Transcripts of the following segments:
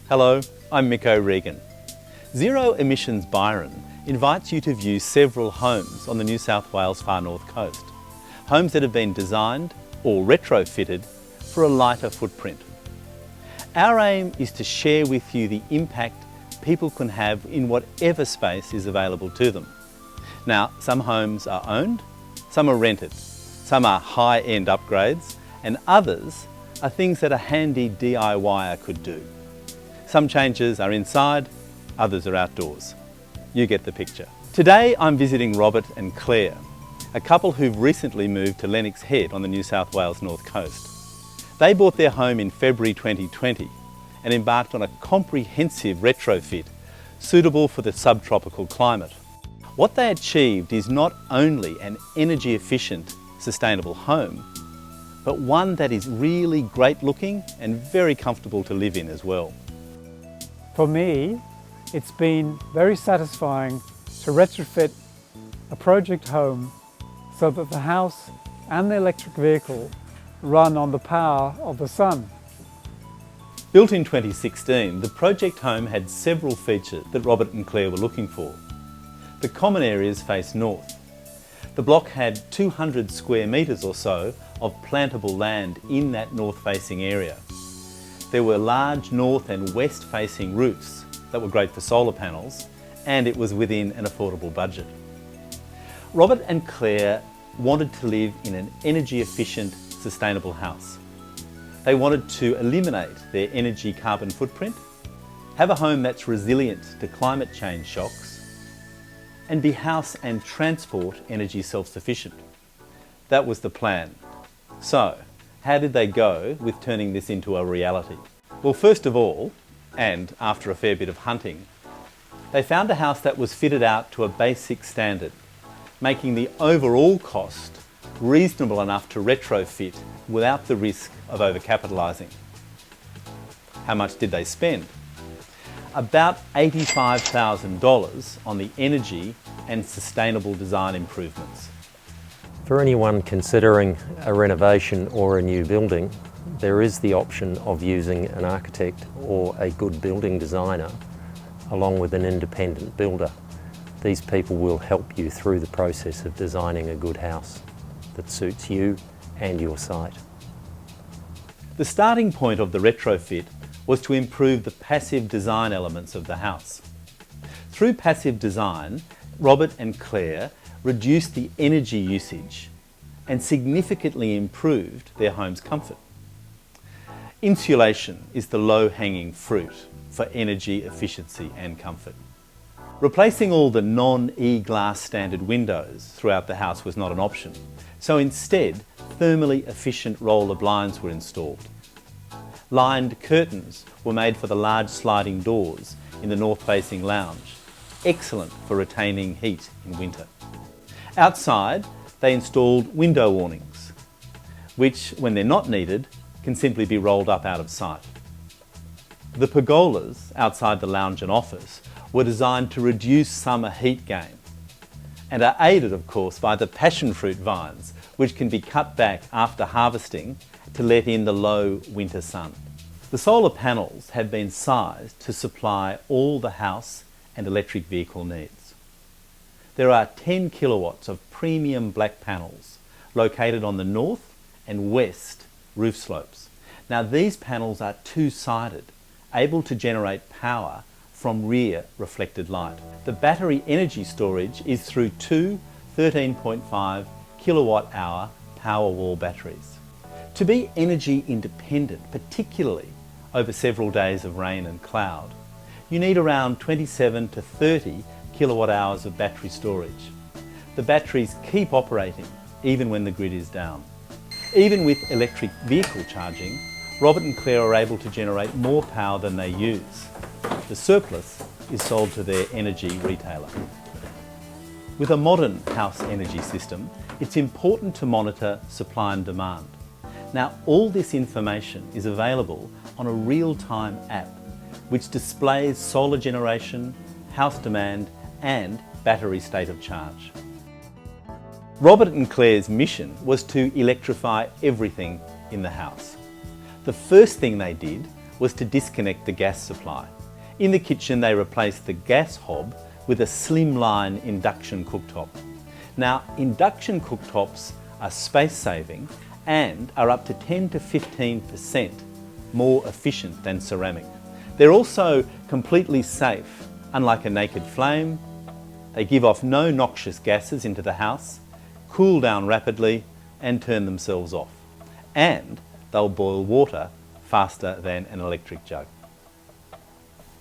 Hello, I'm Mick O'Regan. Zero Emissions Byron invites you to view several homes on the New South Wales far north coast. Homes that have been designed or retrofitted for a lighter footprint. Our aim is to share with you the impact people can have in whatever space is available to them. Now, some homes are owned, some are rented, some are high-end upgrades, and others are things that a handy DIYer could do. Some changes are inside, others are outdoors. You get the picture. Today I'm visiting Robert and Claire, a couple who've recently moved to Lennox Head on the New South Wales north coast. They bought their home in February 2020 and embarked on a comprehensive retrofit suitable for the subtropical climate. What they achieved is not only an energy efficient, sustainable home, but one that is really great looking and very comfortable to live in as well. For me, it's been very satisfying to retrofit a project home so that the house and the electric vehicle run on the power of the sun. Built in 2016, the project home had several features that Robert and Claire were looking for. The common areas face north. The block had 200 square metres or so of plantable land in that north-facing area. There were large north and west-facing roofs that were great for solar panels, and it was within an affordable budget. Robert and Claire wanted to live in an energy-efficient, sustainable house. They wanted to eliminate their energy carbon footprint, have a home that's resilient to climate change shocks, and be house and transport energy self-sufficient. That was the plan. So, how did they go with turning this into a reality? Well, first of all, and after a fair bit of hunting, they found a house that was fitted out to a basic standard, making the overall cost reasonable enough to retrofit without the risk of overcapitalising. How much did they spend? About $85,000 on the energy and sustainable design improvements. For anyone considering a renovation or a new building, there is the option of using an architect or a good building designer along with an independent builder. These people will help you through the process of designing a good house that suits you and your site. The starting point of the retrofit was to improve the passive design elements of the house. Through passive design, Robert and Claire reduced the energy usage and significantly improved their home's comfort. Insulation is the low-hanging fruit for energy efficiency and comfort. Replacing all the non-E-glass standard windows throughout the house was not an option, so instead thermally efficient roller blinds were installed. Lined curtains were made for the large sliding doors in the north-facing lounge, excellent for retaining heat in winter. Outside, they installed window awnings, which, when they're not needed, can simply be rolled up out of sight. The pergolas outside the lounge and office were designed to reduce summer heat gain and are aided, of course, by the passion fruit vines, which can be cut back after harvesting to let in the low winter sun. The solar panels have been sized to supply all the house and electric vehicle needs. There are 10 kilowatts of premium black panels located on the north and west roof slopes. Now these panels are two-sided, able to generate power from rear reflected light. The battery energy storage is through two 13.5 kilowatt hour Powerwall batteries. To be energy independent, particularly over several days of rain and cloud, you need around 27 to 30 kilowatt hours of battery storage. The batteries keep operating even when the grid is down. Even with electric vehicle charging, Robert and Claire are able to generate more power than they use. The surplus is sold to their energy retailer. With a modern house energy system, it's important to monitor supply and demand. Now, all this information is available on a real-time app which displays solar generation, house demand and battery state of charge. Robert and Claire's mission was to electrify everything in the house. The first thing they did was to disconnect the gas supply. In the kitchen they replaced the gas hob with a slimline induction cooktop. Now, induction cooktops are space-saving and are up to 10 to 15% more efficient than ceramic. They're also completely safe. Unlike a naked flame, they give off no noxious gases into the house, cool down rapidly and turn themselves off. And they'll boil water faster than an electric jug.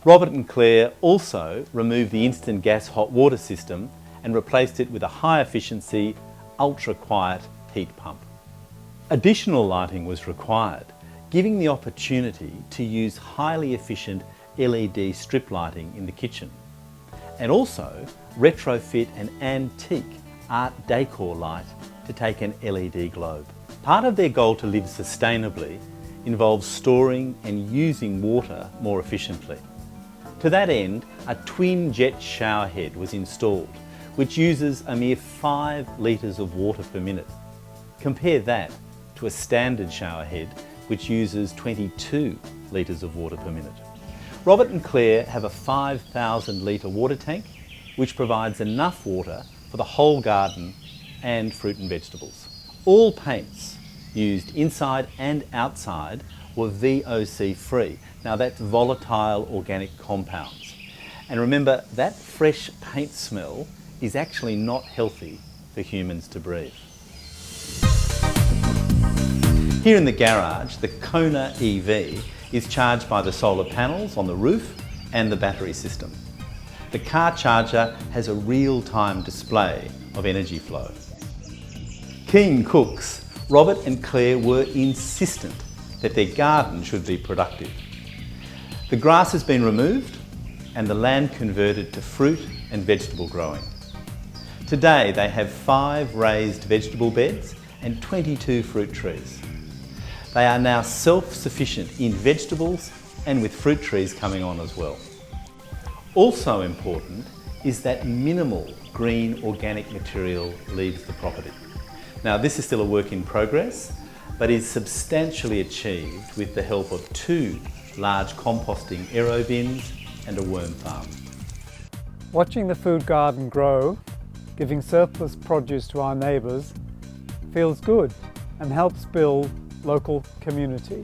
Robert and Claire also removed the instant gas hot water system and replaced it with a high efficiency, ultra quiet heat pump. Additional lighting was required, giving the opportunity to use highly efficient LED strip lighting in the kitchen, and also retrofit an antique art decor light to take an LED globe. Part of their goal to live sustainably involves storing and using water more efficiently. To that end, a twin jet shower head was installed, which uses a mere 5 litres of water per minute. Compare that to a standard shower head, which uses 22 litres of water per minute. Robert and Claire have a 5,000 litre water tank, which provides enough water for the whole garden and fruit and vegetables. All paints used inside and outside were VOC free. Now that's volatile organic compounds. And remember, that fresh paint smell is actually not healthy for humans to breathe. Here in the garage, the Kona EV is charged by the solar panels on the roof and the battery system. The car charger has a real-time display of energy flow. Keen cooks, Robert and Claire were insistent that their garden should be productive. The grass has been removed and the land converted to fruit and vegetable growing. Today they have 5 raised vegetable beds and 22 fruit trees. They are now self-sufficient in vegetables and with fruit trees coming on as well. Also important is that minimal green organic material leaves the property. Now this is still a work in progress, but is substantially achieved with the help of 2 large composting aero bins and a worm farm. Watching the food garden grow, giving surplus produce to our neighbours, feels good and helps build local community.